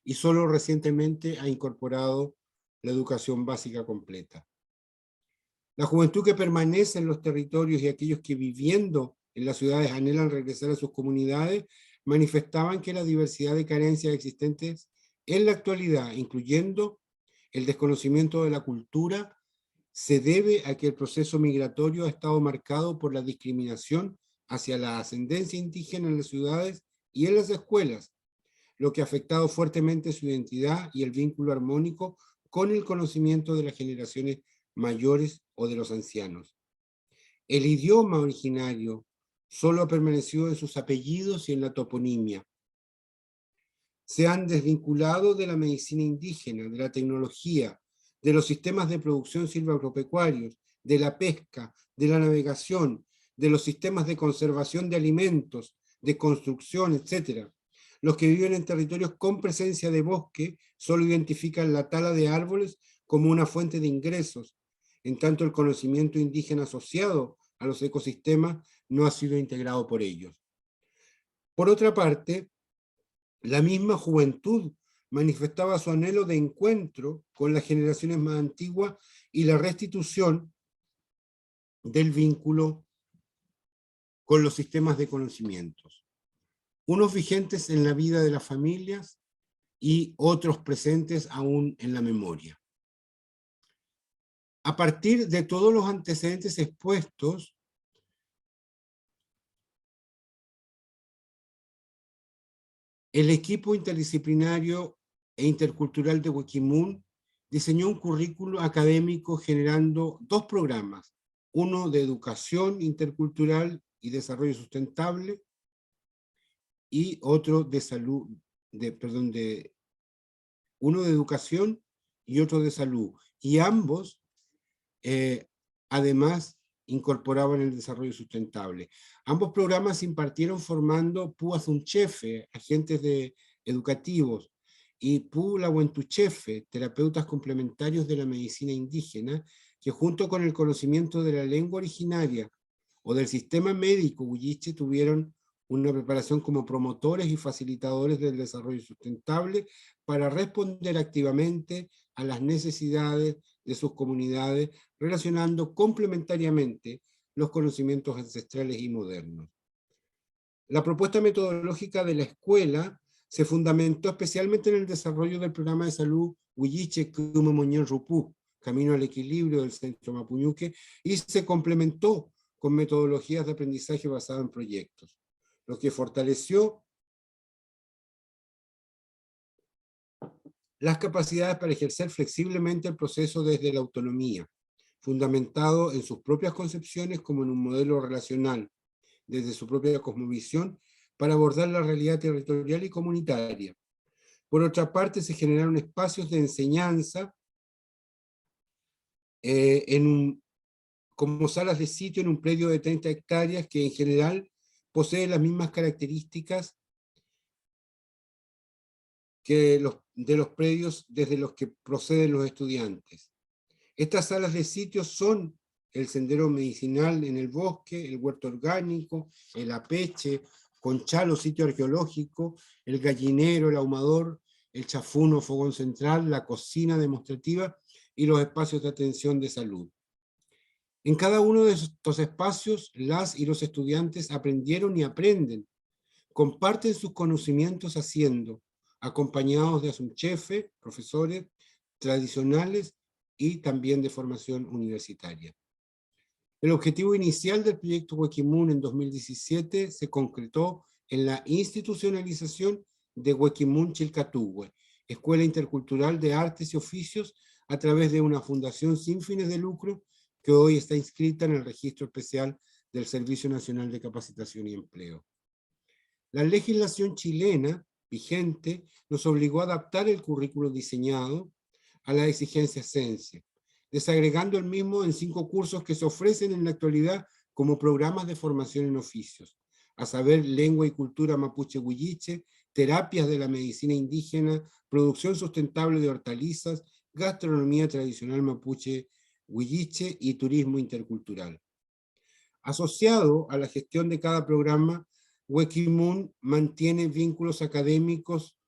Speaker 4: y solo recientemente ha incorporado la educación básica completa. La juventud que permanece en los territorios y aquellos que viviendo en las ciudades anhelan regresar a sus comunidades, manifestaban que la diversidad de carencias existentes en la actualidad, incluyendo el desconocimiento de la cultura, se debe a que el proceso migratorio ha estado marcado por la discriminación hacia la ascendencia indígena en las ciudades y en las escuelas, lo que ha afectado fuertemente su identidad y el vínculo armónico con el conocimiento de las generaciones mayores o de los ancianos. El idioma originario solo ha permanecido en sus apellidos y en la toponimia. Se han desvinculado de la medicina indígena, de la tecnología, de los sistemas de producción silvagropecuarios, de la pesca, de la navegación, de los sistemas de conservación de alimentos, de construcción, etc. Los que viven en territorios con presencia de bosque solo identifican la tala de árboles como una fuente de ingresos, en tanto el conocimiento indígena asociado a los ecosistemas no ha sido integrado por ellos. Por otra parte, la misma juventud manifestaba su anhelo de encuentro con las generaciones más antiguas y la restitución del vínculo con los sistemas de conocimientos, unos vigentes en la vida de las familias y otros presentes aún en la memoria. A partir de todos los antecedentes expuestos, el equipo interdisciplinario e intercultural de Huequimun diseñó un currículo académico generando dos programas, uno de educación intercultural y desarrollo sustentable y otro de salud, uno de educación y otro de salud. Y ambos, además, incorporaban el desarrollo sustentable. Ambos programas se impartieron formando Puazunchefe, agentes educativos, y Pulahuentuchefe, terapeutas complementarios de la medicina indígena, que junto con el conocimiento de la lengua originaria o del sistema médico huilliche tuvieron una preparación como promotores y facilitadores del desarrollo sustentable para responder activamente a las necesidades de sus comunidades, relacionando complementariamente los conocimientos ancestrales y modernos. La propuesta metodológica de la escuela se fundamentó especialmente en el desarrollo del programa de salud Huilliche Kumu Moñón Rupú, Camino al Equilibrio del Centro Mapuñuque, y se complementó con metodologías de aprendizaje basadas en proyectos, lo que fortaleció las capacidades para ejercer flexiblemente el proceso desde la autonomía, fundamentado en sus propias concepciones como en un modelo relacional, desde su propia cosmovisión, para abordar la realidad territorial y comunitaria. Por otra parte, se generaron espacios de enseñanza como salas de sitio en un predio de 30 hectáreas que en general posee las mismas características que de los predios desde los que proceden los estudiantes. Estas salas de sitio son el sendero medicinal en el bosque, el huerto orgánico, el apeche, Conchalo, sitio arqueológico, el gallinero, el ahumador, el chafuno, fogón central, la cocina demostrativa y los espacios de atención de salud. En cada uno de estos espacios, las y los estudiantes aprendieron y aprenden, comparten sus conocimientos haciendo, acompañados de asunchefe, profesores tradicionales y también de formación universitaria. El objetivo inicial del proyecto Huequimun en 2017 se concretó en la institucionalización de Huequimun Chilcatuhue, Escuela Intercultural de Artes y Oficios, a través de una fundación sin fines de lucro que hoy está inscrita en el registro especial del Servicio Nacional de Capacitación y Empleo. La legislación chilena vigente nos obligó a adaptar el currículo diseñado a la exigencia CENSE, desagregando el mismo en 5 cursos que se ofrecen en la actualidad como programas de formación en oficios, a saber, lengua y cultura mapuche huilliche, terapias de la medicina indígena, producción sustentable de hortalizas, gastronomía tradicional mapuche huilliche y turismo intercultural. Asociado a la gestión de cada programa, Huequimun mantiene vínculos académicos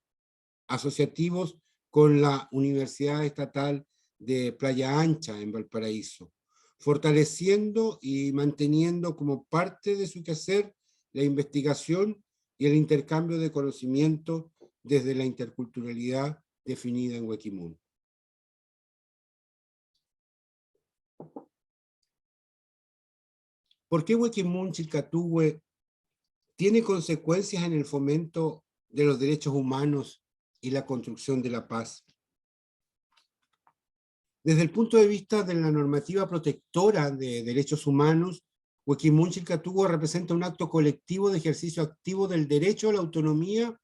Speaker 4: asociativos con la Universidad Estatal de Playa Ancha en Valparaíso, fortaleciendo y manteniendo como parte de su quehacer la investigación y el intercambio de conocimiento desde la interculturalidad definida en Huequimun. ¿Por qué Huequimun Chilcatuhue tiene consecuencias en el fomento de los derechos humanos y la construcción de la paz? Desde el punto de vista de la normativa protectora de derechos humanos, Huequimun Chilcatuhue representa un acto colectivo de ejercicio activo del derecho a la autonomía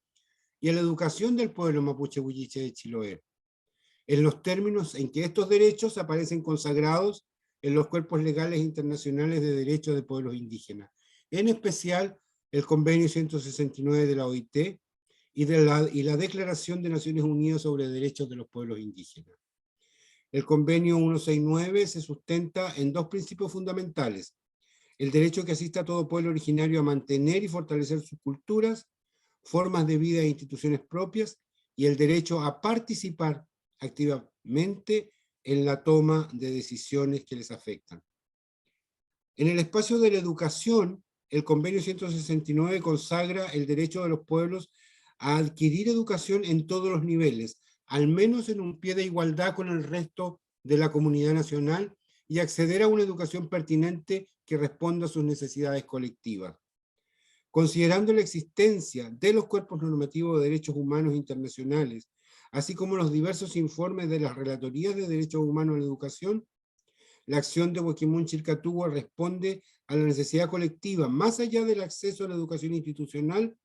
Speaker 4: y a la educación del pueblo mapuche huilliche de Chiloé, en los términos en que estos derechos aparecen consagrados en los cuerpos legales internacionales de derechos de pueblos indígenas, en especial el Convenio 169 de la OIT y la Declaración de Naciones Unidas sobre Derechos de los Pueblos Indígenas. El Convenio 169 se sustenta en 2 principios fundamentales: el derecho que asiste a todo pueblo originario a mantener y fortalecer sus culturas, formas de vida e instituciones propias, y el derecho a participar activamente en la toma de decisiones que les afectan. En el espacio de la educación, el Convenio 169 consagra el derecho de los pueblos a adquirir educación en todos los niveles, al menos en un pie de igualdad con el resto de la comunidad nacional, y acceder a una educación pertinente que responda a sus necesidades colectivas. Considerando la existencia de los cuerpos normativos de derechos humanos internacionales, así como los diversos informes de las relatorías de derechos humanos en la educación, la acción de Huequimun Chilcatuhue responde a la necesidad colectiva, más allá del acceso a la educación institucional,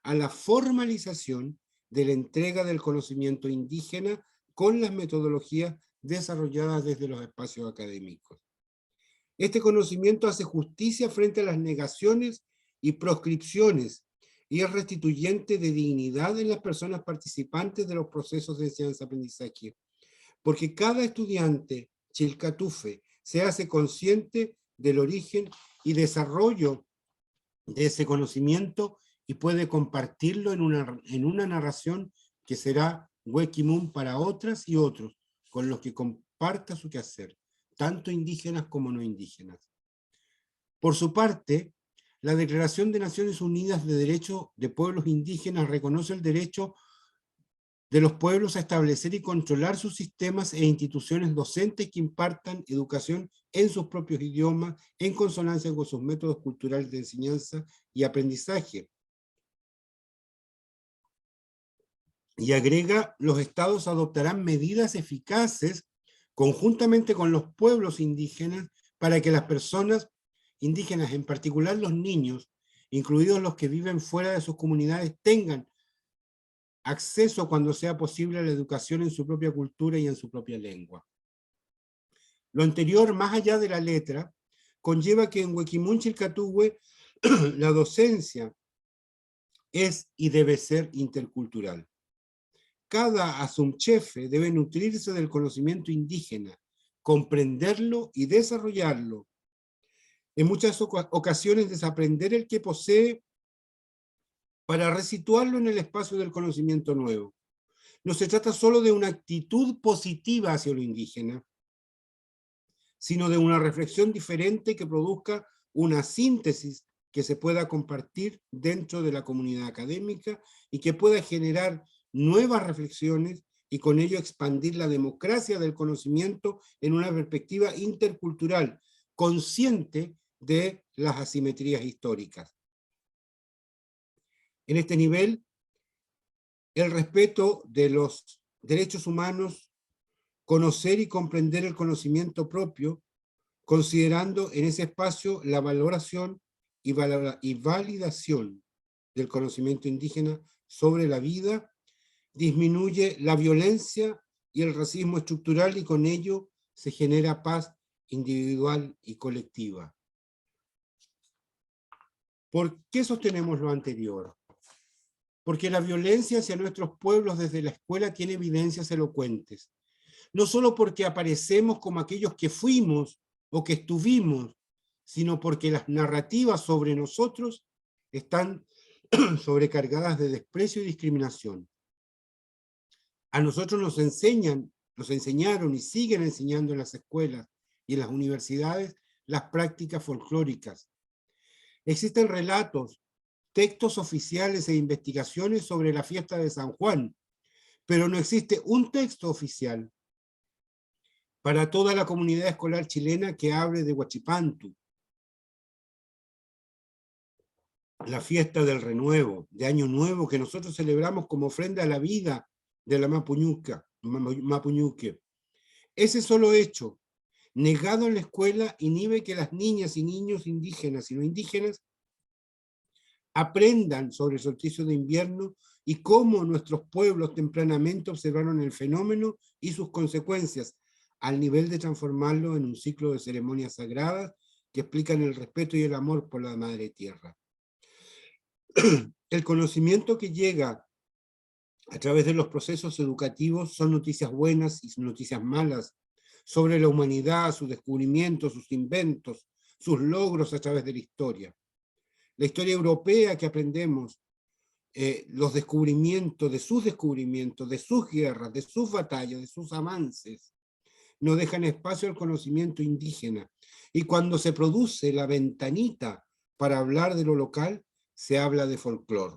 Speaker 4: a la formalización de la entrega del conocimiento indígena con las metodologías desarrolladas desde los espacios académicos. Este conocimiento hace justicia frente a las negaciones y proscripciones y es restituyente de dignidad en las personas participantes de los procesos de enseñanza-aprendizaje, porque cada estudiante chilcatufe se hace consciente del origen y desarrollo de ese conocimiento y puede compartirlo en una narración que será Wekimun para otras y otros, con los que comparta su quehacer, tanto indígenas como no indígenas. Por su parte, la Declaración de Naciones Unidas de Derechos de Pueblos Indígenas reconoce el derecho de los pueblos a establecer y controlar sus sistemas e instituciones docentes que impartan educación en sus propios idiomas, en consonancia con sus métodos culturales de enseñanza y aprendizaje. Y agrega, los estados adoptarán medidas eficaces conjuntamente con los pueblos indígenas para que las personas indígenas, en particular los niños, incluidos los que viven fuera de sus comunidades, tengan acceso cuando sea posible a la educación en su propia cultura y en su propia lengua. Lo anterior, más allá de la letra, conlleva que en Wekimun Chilcatuhue la docencia es y debe ser intercultural. Cada asumchefe debe nutrirse del conocimiento indígena, comprenderlo y desarrollarlo. En muchas ocasiones desaprender el que posee para resituarlo en el espacio del conocimiento nuevo. No se trata solo de una actitud positiva hacia lo indígena, sino de una reflexión diferente que produzca una síntesis que se pueda compartir dentro de la comunidad académica y que pueda generar nuevas reflexiones y con ello expandir la democracia del conocimiento en una perspectiva intercultural, consciente de las asimetrías históricas. En este nivel, el respeto de los derechos humanos, conocer y comprender el conocimiento propio, considerando en ese espacio la valoración y validación del conocimiento indígena sobre la vida, disminuye la violencia y el racismo estructural y con ello se genera paz individual y colectiva. ¿Por qué sostenemos lo anterior? Porque la violencia hacia nuestros pueblos desde la escuela tiene evidencias elocuentes. No solo porque aparecemos como aquellos que fuimos o que estuvimos, sino porque las narrativas sobre nosotros están sobrecargadas de desprecio y discriminación. A nosotros nos enseñaron y siguen enseñando en las escuelas y en las universidades las prácticas folclóricas. Existen relatos, textos oficiales e investigaciones sobre la fiesta de San Juan, pero no existe un texto oficial para toda la comunidad escolar chilena que hable de Huachipantu, la fiesta del renuevo, de Año Nuevo, que nosotros celebramos como ofrenda a la vida de la Mapuñuque. Ese solo hecho, negado en la escuela, inhibe que las niñas y niños indígenas y no indígenas aprendan sobre el solsticio de invierno y cómo nuestros pueblos tempranamente observaron el fenómeno y sus consecuencias, al nivel de transformarlo en un ciclo de ceremonias sagradas que explican el respeto y el amor por la madre tierra. El conocimiento que llega a través de los procesos educativos son noticias buenas y noticias malas sobre la humanidad, sus descubrimientos, sus inventos, sus logros a través de la historia. La historia europea que aprendemos, los descubrimientos, de sus guerras, de sus batallas, de sus avances, no dejan espacio al conocimiento indígena. Y cuando se produce la ventanita para hablar de lo local, se habla de folclore.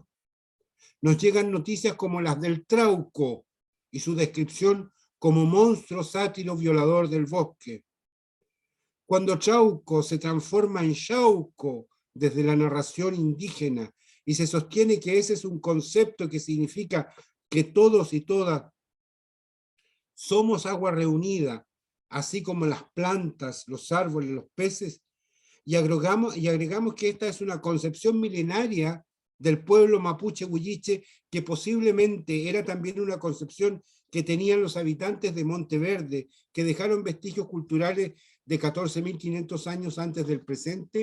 Speaker 4: Nos llegan noticias como las del Trauco y su descripción como monstruo sátiro violador del bosque. Cuando Trauco se transforma en Xauco desde la narración indígena y se sostiene que ese es un concepto que significa que todos y todas somos agua reunida, así como las plantas, los árboles, los peces, y agregamos que esta es una concepción milenaria del pueblo mapuche huilliche, que posiblemente era también una concepción que tenían los habitantes de Monteverde, que dejaron vestigios culturales de 14.500 años antes del presente.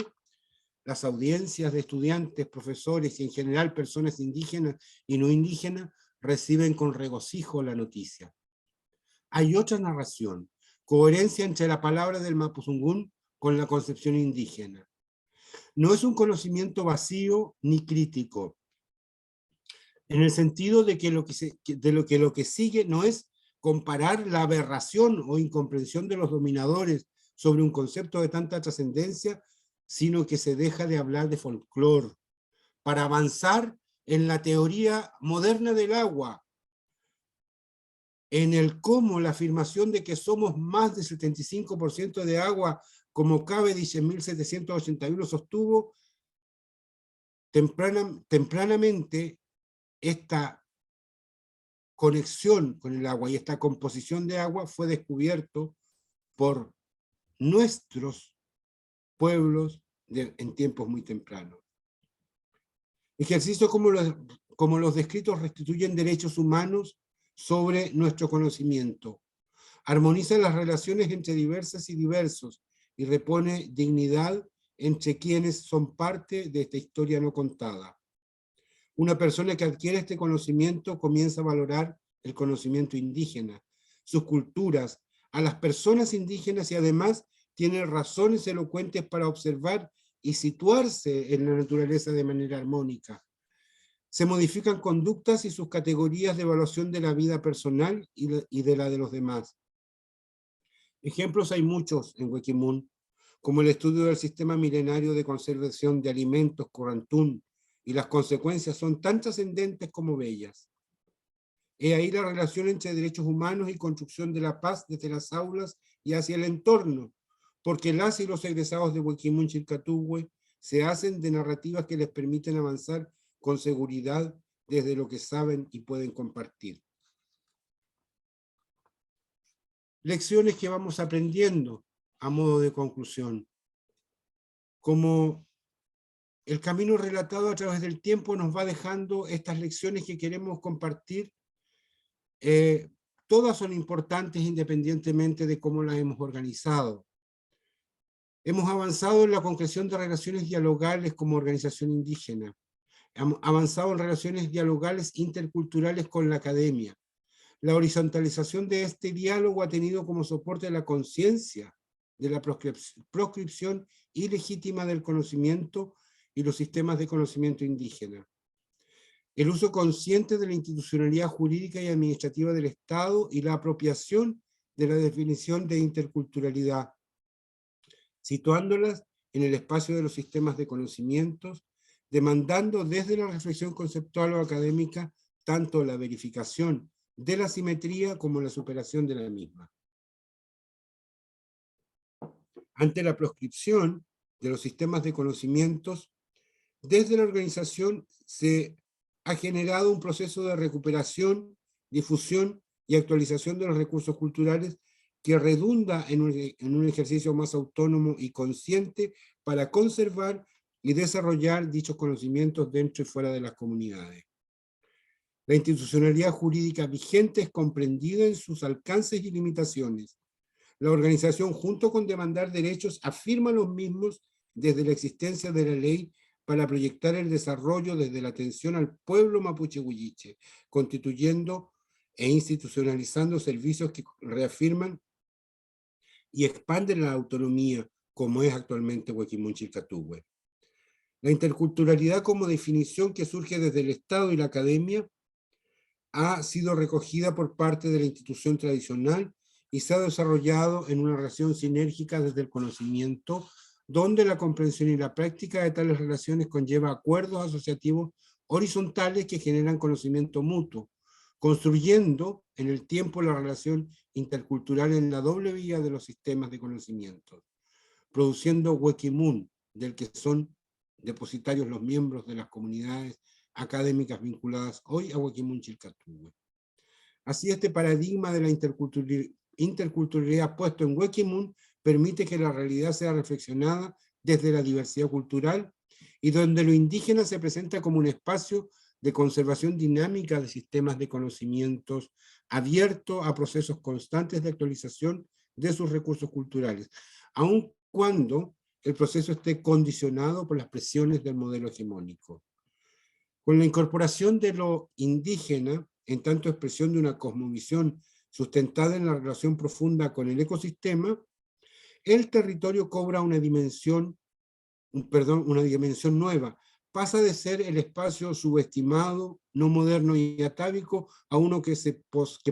Speaker 4: Las audiencias de estudiantes, profesores y en general personas indígenas y no indígenas reciben con regocijo la noticia. Hay otra narración, coherencia entre la palabra del Mapuzungún con la concepción indígena. No es un conocimiento vacío ni crítico, en el sentido de que lo que sigue no es comparar la aberración o incomprensión de los dominadores sobre un concepto de tanta trascendencia, sino que se deja de hablar de folclore para avanzar en la teoría moderna del agua, en el cómo la afirmación de que somos más del 75% de agua, como Cavendish en 1781 sostuvo, tempranamente esta conexión con el agua y esta composición de agua fue descubierto por nuestros pueblos en tiempos muy tempranos. Ejercicios como los descritos restituyen derechos humanos sobre nuestro conocimiento, armoniza las relaciones entre diversas y diversos y repone dignidad entre quienes son parte de esta historia no contada. Una persona que adquiere este conocimiento comienza a valorar el conocimiento indígena, sus culturas, a las personas indígenas y además tiene razones elocuentes para observar y situarse en la naturaleza de manera armónica. Se modifican conductas y sus categorías de evaluación de la vida personal y de la de los demás. Ejemplos hay muchos en Huequimún, como el estudio del sistema milenario de conservación de alimentos Corrantún, y las consecuencias son tan trascendentes como bellas. He ahí la relación entre derechos humanos y construcción de la paz desde las aulas y hacia el entorno, porque las y los egresados de Huequimún Chilcatuhue se hacen de narrativas que les permiten avanzar con seguridad desde lo que saben y pueden compartir. Lecciones que vamos aprendiendo a modo de conclusión. Como el camino relatado a través del tiempo nos va dejando estas lecciones que queremos compartir, todas son importantes independientemente de cómo las hemos organizado. Hemos avanzado en la concreción de relaciones dialogales como organización indígena. Hemos avanzado en relaciones dialogales interculturales con la academia. La horizontalización de este diálogo ha tenido como soporte la conciencia de la proscripción ilegítima del conocimiento y los sistemas de conocimiento indígena. El uso consciente de la institucionalidad jurídica y administrativa del Estado y la apropiación de la definición de interculturalidad, situándolas en el espacio de los sistemas de conocimientos, demandando desde la reflexión conceptual o académica tanto la verificación de la simetría como la superación de la misma. Ante la proscripción de los sistemas de conocimientos, desde la organización se ha generado un proceso de recuperación, difusión y actualización de los recursos culturales que redunda en un ejercicio más autónomo y consciente para conservar y desarrollar dichos conocimientos dentro y fuera de las comunidades. La institucionalidad jurídica vigente es comprendida en sus alcances y limitaciones. La organización, junto con demandar derechos, afirma los mismos desde la existencia de la ley para proyectar el desarrollo desde la atención al pueblo mapuche huilliche, constituyendo e institucionalizando servicios que reafirman y expanden la autonomía, como es actualmente Huequimún Chilcatuhue. La interculturalidad como definición que surge desde el Estado y la academia ha sido recogida por parte de la institución tradicional y se ha desarrollado en una relación sinérgica desde el conocimiento, donde la comprensión y la práctica de tales relaciones conlleva acuerdos asociativos horizontales que generan conocimiento mutuo, construyendo en el tiempo la relación intercultural en la doble vía de los sistemas de conocimiento, produciendo Huequimún, del que son depositarios los miembros de las comunidades académicas vinculadas hoy a Huequimún Chilcatuhue. Así, este paradigma de la interculturalidad puesto en Huequimún permite que la realidad sea reflexionada desde la diversidad cultural y donde lo indígena se presenta como un espacio de conservación dinámica de sistemas de conocimientos abierto a procesos constantes de actualización de sus recursos culturales, aun cuando el proceso esté condicionado por las presiones del modelo hegemónico. Con la incorporación de lo indígena, en tanto expresión de una cosmovisión sustentada en la relación profunda con el ecosistema, el territorio cobra una dimensión una dimensión nueva. Pasa de ser el espacio subestimado, no moderno y atávico, a uno que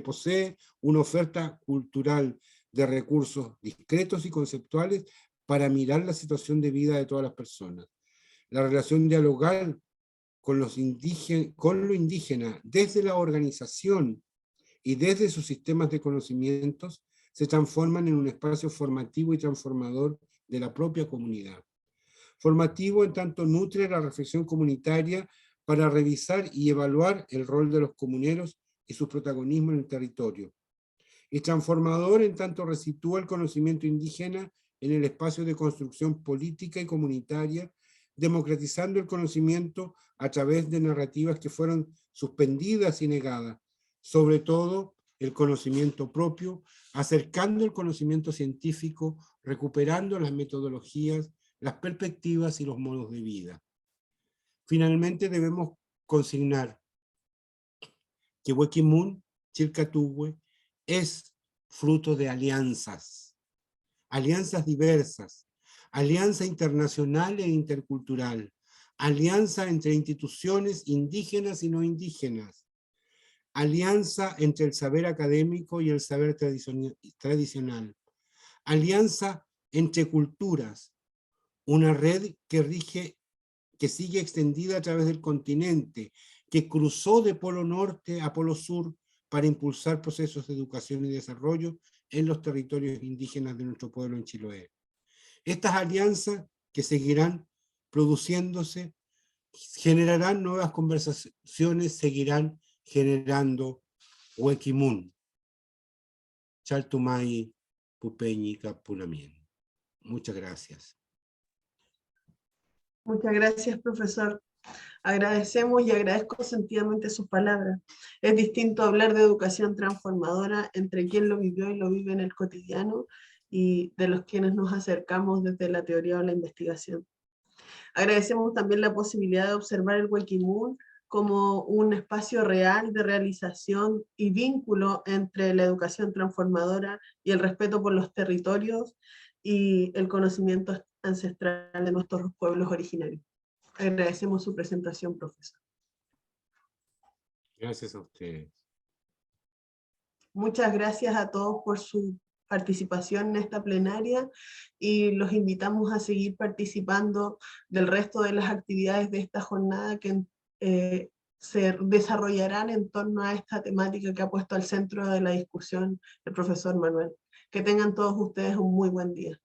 Speaker 4: posee una oferta cultural de recursos discretos y conceptuales para mirar la situación de vida de todas las personas. La relación dialogal con lo indígena desde la organización y desde sus sistemas de conocimientos se transforman en un espacio formativo y transformador de la propia comunidad. Formativo en tanto nutre la reflexión comunitaria para revisar y evaluar el rol de los comuneros y su protagonismo en el territorio. Y transformador en tanto resitúa el conocimiento indígena en el espacio de construcción política y comunitaria, democratizando el conocimiento a través de narrativas que fueron suspendidas y negadas, sobre todo el conocimiento propio, acercando el conocimiento científico, recuperando las metodologías, las perspectivas y los modos de vida. Finalmente debemos consignar que Wekimun Chilcatuhue es fruto de alianzas diversas, alianza internacional e intercultural, alianza entre instituciones indígenas y no indígenas, alianza entre el saber académico y el saber tradicional, alianza entre culturas, una red que sigue extendida a través del continente, que cruzó de polo norte a polo sur para impulsar procesos de educación y desarrollo en los territorios indígenas de nuestro pueblo en Chiloé. Estas alianzas que seguirán produciéndose, generarán nuevas conversaciones, seguirán generando Wekimun, Chaltumay, Pupeñi, Capunamien. Muchas gracias.
Speaker 2: Muchas gracias, profesor. Agradecemos y agradezco sentidamente sus palabras. Es distinto hablar de educación transformadora entre quien lo vivió y lo vive en el cotidiano y de los quienes nos acercamos desde la teoría o la investigación. Agradecemos también la posibilidad de observar el Wekimun como un espacio real de realización y vínculo entre la educación transformadora y el respeto por los territorios y el conocimiento ancestral de nuestros pueblos originarios. Agradecemos su presentación, profesor.
Speaker 4: Gracias a ustedes.
Speaker 2: Muchas gracias a todos por su participación en esta plenaria y los invitamos a seguir participando del resto de las actividades de esta jornada que se desarrollarán en torno a esta temática que ha puesto al centro de la discusión el profesor Manuel. Que tengan todos ustedes un muy buen día.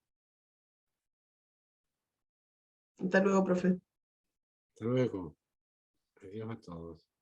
Speaker 2: Hasta luego, profe.
Speaker 4: Hasta luego. Adiós a todos.